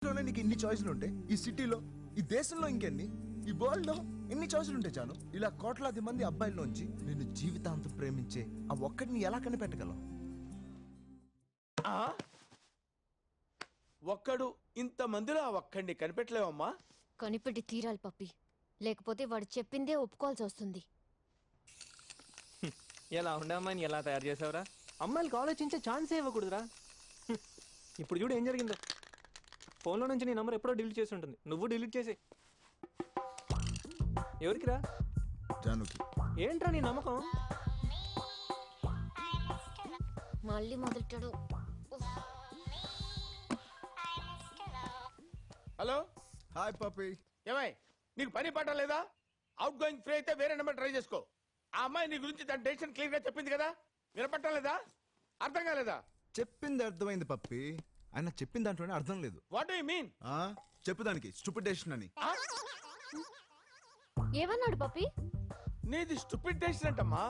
నీకు ఇన్ని చాయిస్లు ఉంటాయి, ఈ సిటీలో, ఈ దేశంలో ఇంకెన్ని, ఈ వరల్డ్ లో ఎన్ని చాయిస్లు ఉంటాయి జాను? ఇలా కోట్లాది మంది అబ్బాయిల్లోంచి నిన్ను జీవితాంతం ప్రేమించే ఆ ఒక్కడిని ఎలా కనిపెట్టగలవు? ఒక్కడు ఇంత మందిలో ఆ ఒక్కడిని కనిపెట్టలేవమ్మా? కనిపెట్టి తీరాలి పప్పి, లేకపోతే వాడు చెప్పిందే ఒప్పుకోవాల్సి వస్తుంది. ఎలా ఉండే అమ్మాయిని ఎలా తయారు చేసావురా? అమ్మాయిలకు ఆలోచించే ఛాన్సే ఇవ్వకూడదురా. ఇప్పుడు చూడు ఏం జరిగిందో. ఫోన్లో నుంచి నీ నంబర్ ఎప్పుడో డిలీట్ చేసి ఉంటుంది, నువ్వు డిలీట్ చేసి. ఎవరికిరా? జానుకి. ఏంట్రా నీ నమ్మకం? మళ్ళీ మొదలెట్టాడు. హలో, హాయ్ పప్పి. ఏమై నీకు పని పాట లేదా? అవుట్ గోయింగ్ ఫ్రీ అయితే వేరే నెంబర్ ట్రై చేసుకో. ఆ అమ్మాయి నీ గురించి తన డెసిషన్ క్లియర్ గా చెప్పింది కదా, వినపట్టం లేదా? అర్థం కాలేదా? చెప్పింది అర్థమైంది పప్పి, ఆయన చెప్పిన దాంట్లోనే అర్థం లేదు. What do you mean? చెప్పు దానికి స్టూపిడ్ డెసిషన్ అని. ఏమన్నాడు పప్పి? నీది స్టూపిడ్ డెసిషన్ అంటమ్మా.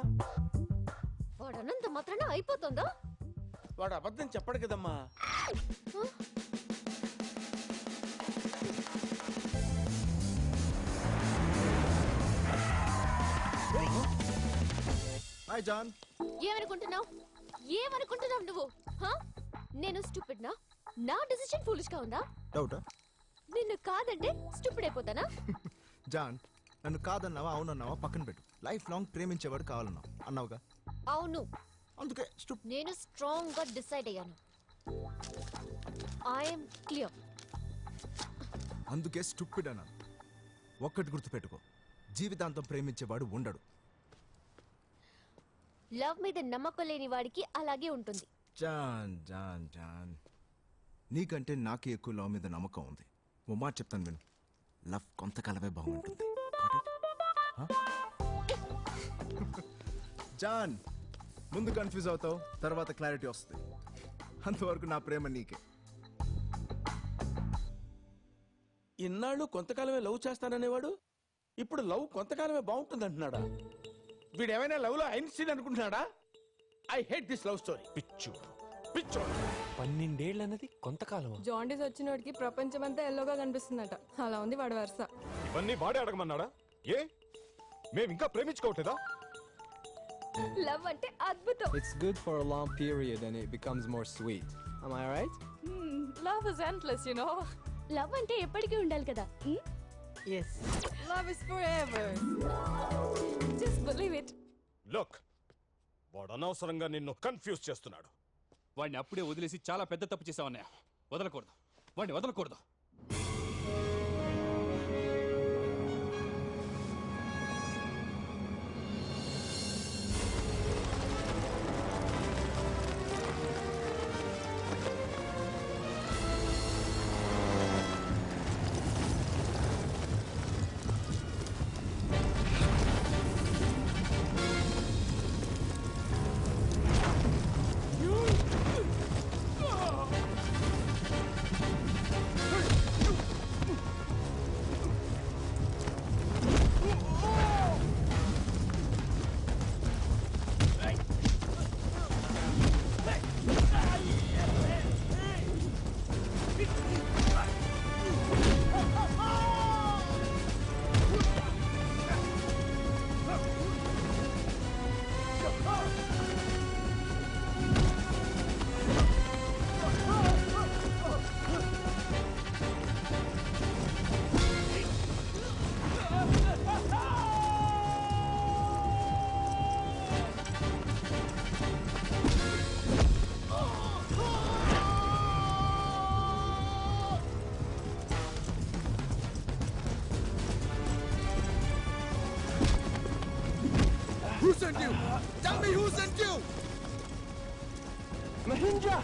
వాడు అన్నంత మాత్రాన అయిపోతుందా? వాడు అబద్ధం చెప్పడు కదమ్మా. Hi John. ఏమనుకుంటున్నావు నువ్వు? నేను స్టూపిడ్ నా? నా డెసిషన్ ఫూలిష్ గా ఉందా? డౌటా? నిన్ను కాదంటే స్టూపిడ్ అయిపోతానా? జాన్, నన్ను కాదన్నావా అవునన్నావా పక్కన పెట్టు. లైఫ్ లాంగ్ ప్రేమించేవాడు కావాలన్నావు అన్నావుగా. అవును, అందుకే నేను స్ట్రాంగ్ గా డిసైడ్ అయ్యాను. I'm clear. అందుకే స్టూపిడ్ అన్నాను. ఒక్కటి గుర్తుపెట్టుకో, జీవితాంతం ప్రేమించేవాడు ఉండడు. లవ్ మీద నమ్మకం లేని వాడికి అలాగే ఉంటుంది. జాన్ జాన్ జాన్, నీకంటే నాకే ఎక్కువ లవ్ మీద నమ్మకం ఉంది. ఓ మాట చెప్తాను విను, లవ్ కొంతకాలమే బాగుంటుంది. జాన్, ముందు కన్ఫ్యూజ్ అవుతావు, తర్వాత క్లారిటీ వస్తుంది. అంతవరకు నా ప్రేమ నీకే. ఇన్నాళ్ళు కొంతకాలమే లవ్ చేస్తాననేవాడు ఇప్పుడు లవ్ కొంతకాలమే బాగుంటుంది అంటున్నాడా? వీడేమైనా లవ్ లో ఐన్స్టీన్ అనుకుంటున్నాడా? I hate this love story. పిచ్చు పిచ్చు. 12 ఏళ్ళు అన్నది కొంతకాలం. జాండీస్ వచ్చినోడికి ప్రపంచమంతా ఎల్లోగా కనిపిస్తుందట. అలా ఉంది వాడి వరుస. ఇవన్నీ వాడే అడగమన్నాడా? ఏ మేము ఇంకా ప్రేమించుకోవట్లేదా? లవ్ అంటే అద్భుతం. It's good for a long period and it becomes more sweet. Am I right? Love is endless, you know. Love అంటే ఎప్పటికీ ఉండాలి కదా. Yes. Love is forever. Just believe it. Look, వాడు అనవసరంగా నిన్ను కన్ఫ్యూజ్ చేస్తున్నాడు. వాడిని అప్పుడే వదిలేసి చాలా పెద్ద తప్పు చేసావన్నయ్య. వదలకూడదు, వాడిని వదలకూడదు. Who sent you? Tell me who sent you? Mahindra!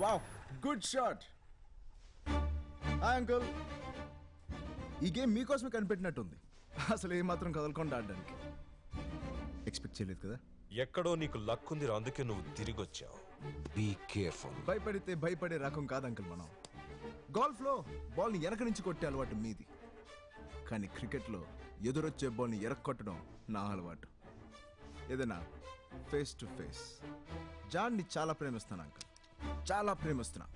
Wow, good shot. Hi uncle. ఈ గేమ్ మీకోసమే కనిపెట్టినట్టుంది. అసలు ఏమాత్రం కదలకుండా ఆడడానికి. ఎక్స్పెక్ట్ చేయలేదు కదా. ఎక్కడో నీకు లక్ ఉంది, అందుకే నువ్వు తిరిగి వచ్చావు. Be careful. భయపడితే భయపడే రకం కాదు అంకుల్ మనం. గోల్ఫ్ లో బాల్ ని వెనక నుంచి కొట్టే అలవాటు మీది, కానీ క్రికెట్ లో ఎదురొచ్చే బాల్ని ఎరక్కొట్టడం నా అలవాటు. ఏదైనా ఫేస్ టు ఫేస్. జాన్ని చాలా ప్రేమిస్తాను అంకుల్, చాలా ప్రేమిస్తున్నా.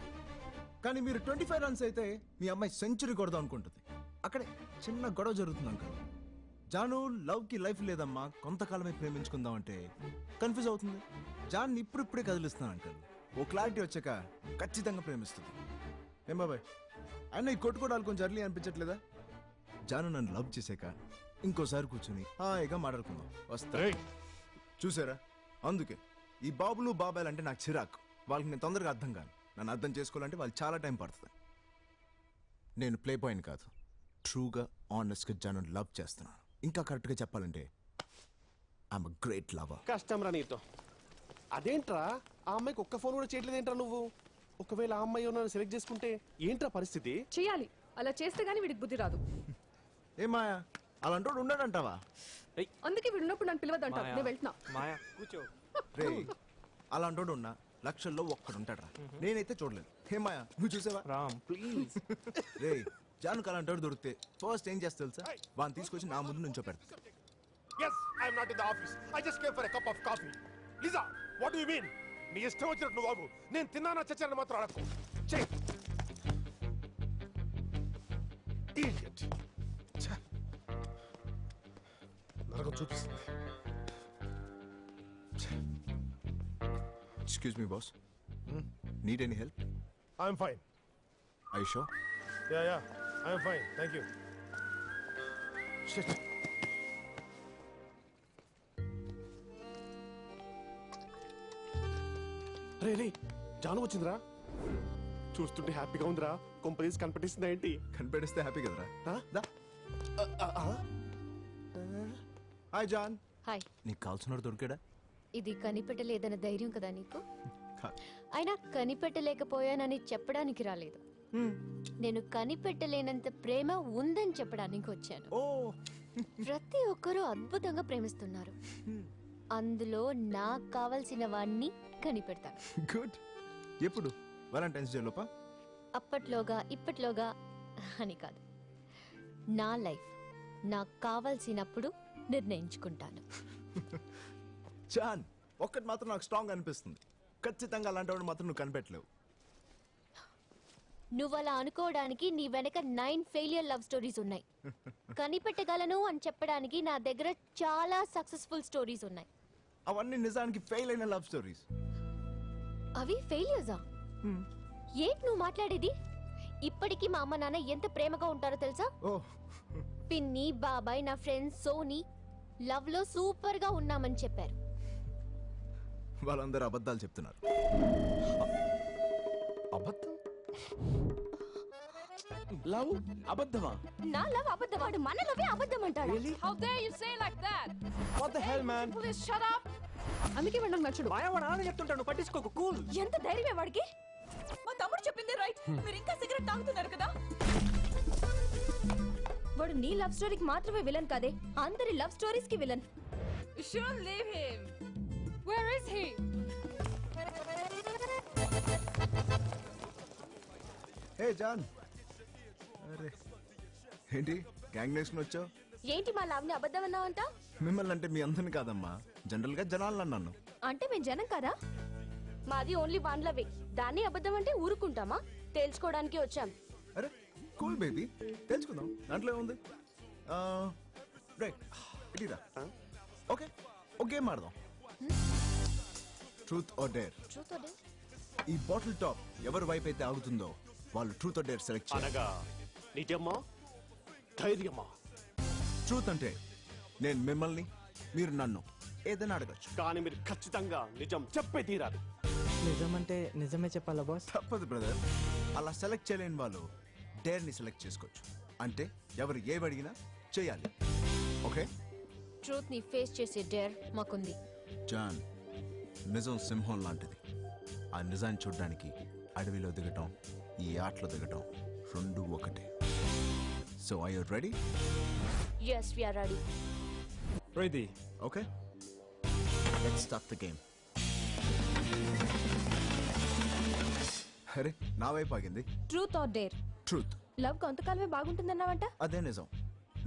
కానీ మీరు 25 రన్స్ అయితే మీ అమ్మాయి సెంచరీ కొడదాం అనుకుంటుంది. అక్కడే చిన్న గొడవ జరుగుతుంది అంకుల్. జాను లవ్కి లైఫ్ లేదమ్మా, కొంతకాలమే ప్రేమించుకుందాం అంటే కన్ఫ్యూజ్ అవుతుంది. జాన్ని ఇప్పుడిప్పుడే కదిలిస్తున్నాను అంకుల్. ఓ క్లారిటీ వచ్చాక ఖచ్చితంగా ప్రేమిస్తుంది. ఏం బాబాయ్, అయినా ఈ కొట్టుకోవడాలు కొంచెం అర్లీ అనిపించట్లేదా? జాను నన్ను లవ్ చేశాక ఇంకోసారి కూర్చుని హాయిగా మాట్లాడుకుందాం. వస్తా. చూసారా, అందుకే ఈ బాబులు బాబాయలు అంటే నాకు చిరాకు. వాళ్ళకి నేను తొందరగా అర్థం కాను. నన్ను అర్థం చేసుకోవాలంటే వాళ్ళు చాలా టైం పడుతుంది. నేను ప్లే పాయింట్ కాదు, ట్రూగా ఆనెస్ట్గా జాను లవ్ చేస్తున్నాను. ఇంకా కరెక్ట్గా చెప్పాలంటే ఐఎమ్ అ గ్రేట్ లవర్. కష్టం రా నీతో. అదేంట్రా ఆ అమ్మాయికి ఒక్క ఫోన్ కూడా చేయట్లేదేంట్రా నువ్వు? ఒకవేళ ఆ అమ్మాయి నన్ను సెలెక్ట్ చేసుకుంటే ఏంట్రా పరిస్థితి? చేయాలి, అలా చేస్తే గానీ వీడికి బుద్ధి రాదు. ఏమాయా అలాంటోడు ఉన్నాడంటావా? అందుకే వీడు ఉన్నప్పుడు నన్ను పిలవద్దంటావు. నేను వెళ్తున్నా. మాయా కూర్చో. రే, అలాంటోడు ఉన్నా లక్షల్లో ఒక్కడుంటాడు రా. నేనైతే చూడలేదు. ఏమాయా నువ్వు చూసావా? రామ్ ప్లీజ్. రే, జానుకు అలాంటోడు దొరికితే ఫస్ట్ ఏం చేస్తా తెలుసా? వాడిని తీసుకొచ్చి నా ముందు నుంచో పెడతా. Yes, I am not in the office. I just came for a cup of coffee. Lisa, what do you mean? నీ ఇష్టం వచ్చినట్టు నువ్వు బాబు. నేను తిన్నానా చచ్చాను మాత్రం అడగకు. చెయ్. Idiot. నరకం చూపిస్తుంది. Excuse me boss, need any help? I am fine. I show? Yeah, I am fine. Thank you. Shit. రే రే, జాను వచ్చిందిరా. చూస్తుంటే హ్యాపీగా ఉందిరా. కొంపలీస్ కనిపెట్టిస్తుందా ఏంటి? కనిపెడిస్తే హ్యాపీ కదరా? ఆ? దా. Hi John. హాయ్. నీకు కావాల్సినోడు దొరికాడా? ఇది కనిపెట్టలేదన్న ధైర్యం కదా నీకు? కాదు. అయినా కనిపెట్టలేకపోయానని చెప్పడానికి రాలేదు. నేను కనిపెట్టలేనంత ప్రేమ ఉందని చెప్పడానికి వచ్చాను. ఓ, ప్రతి ఒక్కరూ అద్భుతంగా ప్రేమిస్తున్నారు. అందులో నాకు కావలసిన వాణ్ణి కనిపెడతాను. గుడ్. ఎప్పుడు? వాలంటైన్స్ డే లోపా? అప్పట్లోగా ఇప్పట్లోగా అని కాదు, నా లైఫ్ నాకు కావలసినప్పుడు నిర్ణయించుకుంటాను. జాన్, ఒక్కటి మాత్రం నాకు స్ట్రాంగ్ అనిపిస్తుంది. ఖచ్చితంగా అలాంటి మాత్రం నువ్వు కనిపెట్టలేవు. నువ్వు అలా అనుకోవడానికి నీ వెనక 9 ఫెయిలియర్ లవ్ స్టోరీస్ ఉన్నాయి. కనిపెట్టగలను అని చెప్పడానికి నా దగ్గర చాలా సక్సెస్ఫుల్ స్టోరీస్ ఉన్నాయి. అవన్నీ నిజానికి ఫెయిల్ అయిన లవ్ స్టోరీస్. అవి ఫెయిలియర్సా? ఏంటి నువ్వు మాట్లాడేది? ఇప్పటికీ మా అమ్మ నాన్న ఎంత ప్రేమగా ఉంటారో తెలుసా? ఓ, పిన్ని, బాబాయ్, నా ఫ్రెండ్స్ సోనీ లవ్ లో సూపర్ గా ఉన్నామని చెప్పారు. వాళ్ళందరూ అబద్ధాలు చెప్తున్నారు. అబద్ధం? లవ్ అబద్ధమా? నా లవ్ అబద్ధమాడు, మన లవే అబద్ధం అంటాడు. How dare you say like that? What the hell, man? Please shut up. అందుకే వాడు నాకు నచ్చడు. మాయా వాడు అలానే చెప్తుంటాడు, పట్టించుకోకు. కూల్. ఎంత ధైర్యమే వాడికి? మా తమ్ముడు చెప్పింది రైట్. మీరు ఇంకా సిగరెట్ తాగుతున్నారు కదా? వాడు నీ లవ్ స్టోరీకి మాత్రమే విలన్ కాదే, అందరి లవ్ స్టోరీస్ కి villain. You shouldn't leave him. Where is he? Hey John. అరే, ఏంటి గ్యాంగ్ నేషన్ వచ్చావు? ఏంటి మా లవ్ ని అబద్ధం అన్నావంట? మిమ్మల్ని అంటే మీ అందరిని కాదమ్మా, జనరల్ గా జనాలను అన్నాను. అంటే మేము జనం కదా? మాది ఓన్లీ వన్ లవే. దాన్ని అబద్ధం అంటే ఊరుకుంటామా? తేల్చుకోవడానికి వచ్చాం. అరే కూల్ బేబీ, తెలుసుకుందాం, దాంట్లో ఏముంది. రైట్, ఇటీరా. ఓకే, ఒక గేమ్ ఆడదాం. Truth or dare. Truth or dare? ఈ బాటిల్ టాప్ ఎవరి వైపు అయితే ఆగుతుందో వాళ్ళు ట్రూత్ ఆర్ డేర్ సెలెక్ట్ చేయాలి. అనగా నిజమా ధైర్యమా? ట్రూత్ అంటే నేను మిమ్మల్ని, మీరు నన్ను ఏదైనా అడగచ్చు. కానీ మీరు ఖచ్చితంగా నిజం చెప్పే తీరాలి. నిజమంటే నిజమే చెప్పాలా బాస్? తప్పదు బ్రదర్. అలా సెలెక్ట్ చేయలేని వాళ్ళు డేర్ ని సెలెక్ట్ చేసుకోవచ్చు. అంటే ఎవరు ఏవి అడిగినా చేయాలి. ఓకే? ట్రూత్ ని ఫేస్ చేసే డేర్ మాకుంది. జాన్, నిజం సింహం లాంటిది. ఆ నిజాన్ని చూడడానికి అడవిలో దిగటం, ఈ ఆటలో దిగటం రెండు ఒకటే. So I you ready? Yes, we are ready. Ready. Okay, let's start the game. అరే, నా వైపు ఆగింది. Truth or dare? Truth. Love కొంతకాలమే బాగుంటుందన్నావంట? అదే నిజం.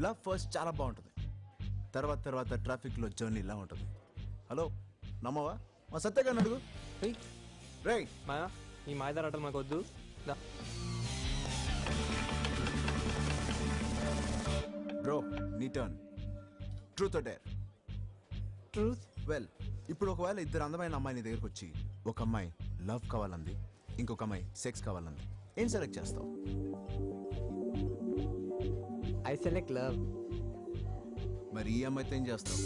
లవ్ ఫస్ట్ చాలా బాగుంటుంది, తర్వాత తర్వాత ట్రాఫిక్లో జర్నీ ఇలా ఉంటుంది. హలో నమ్మవా? మా సత్యగారిని అడుగు. ఏయ్, రేయ్ మాయా ఈ మాయదార ఆటలు మాకు వద్దు. దా. బ్రో నీ turn. Truth or dare? Truth. Well, ఇప్పుడు ఒకవేళ ఇద్దరు అందమైన అమ్మాయి నీ దగ్గరకు వచ్చి, ఒక అమ్మాయి లవ్ కావాలంది, ఇంకొక అమ్మాయి సెక్స్ కావాలంది, ఏం సెలెక్ట్ చేస్తావు? I select love. మరి ఈ అమ్మాయితో ఏం చేస్తావు?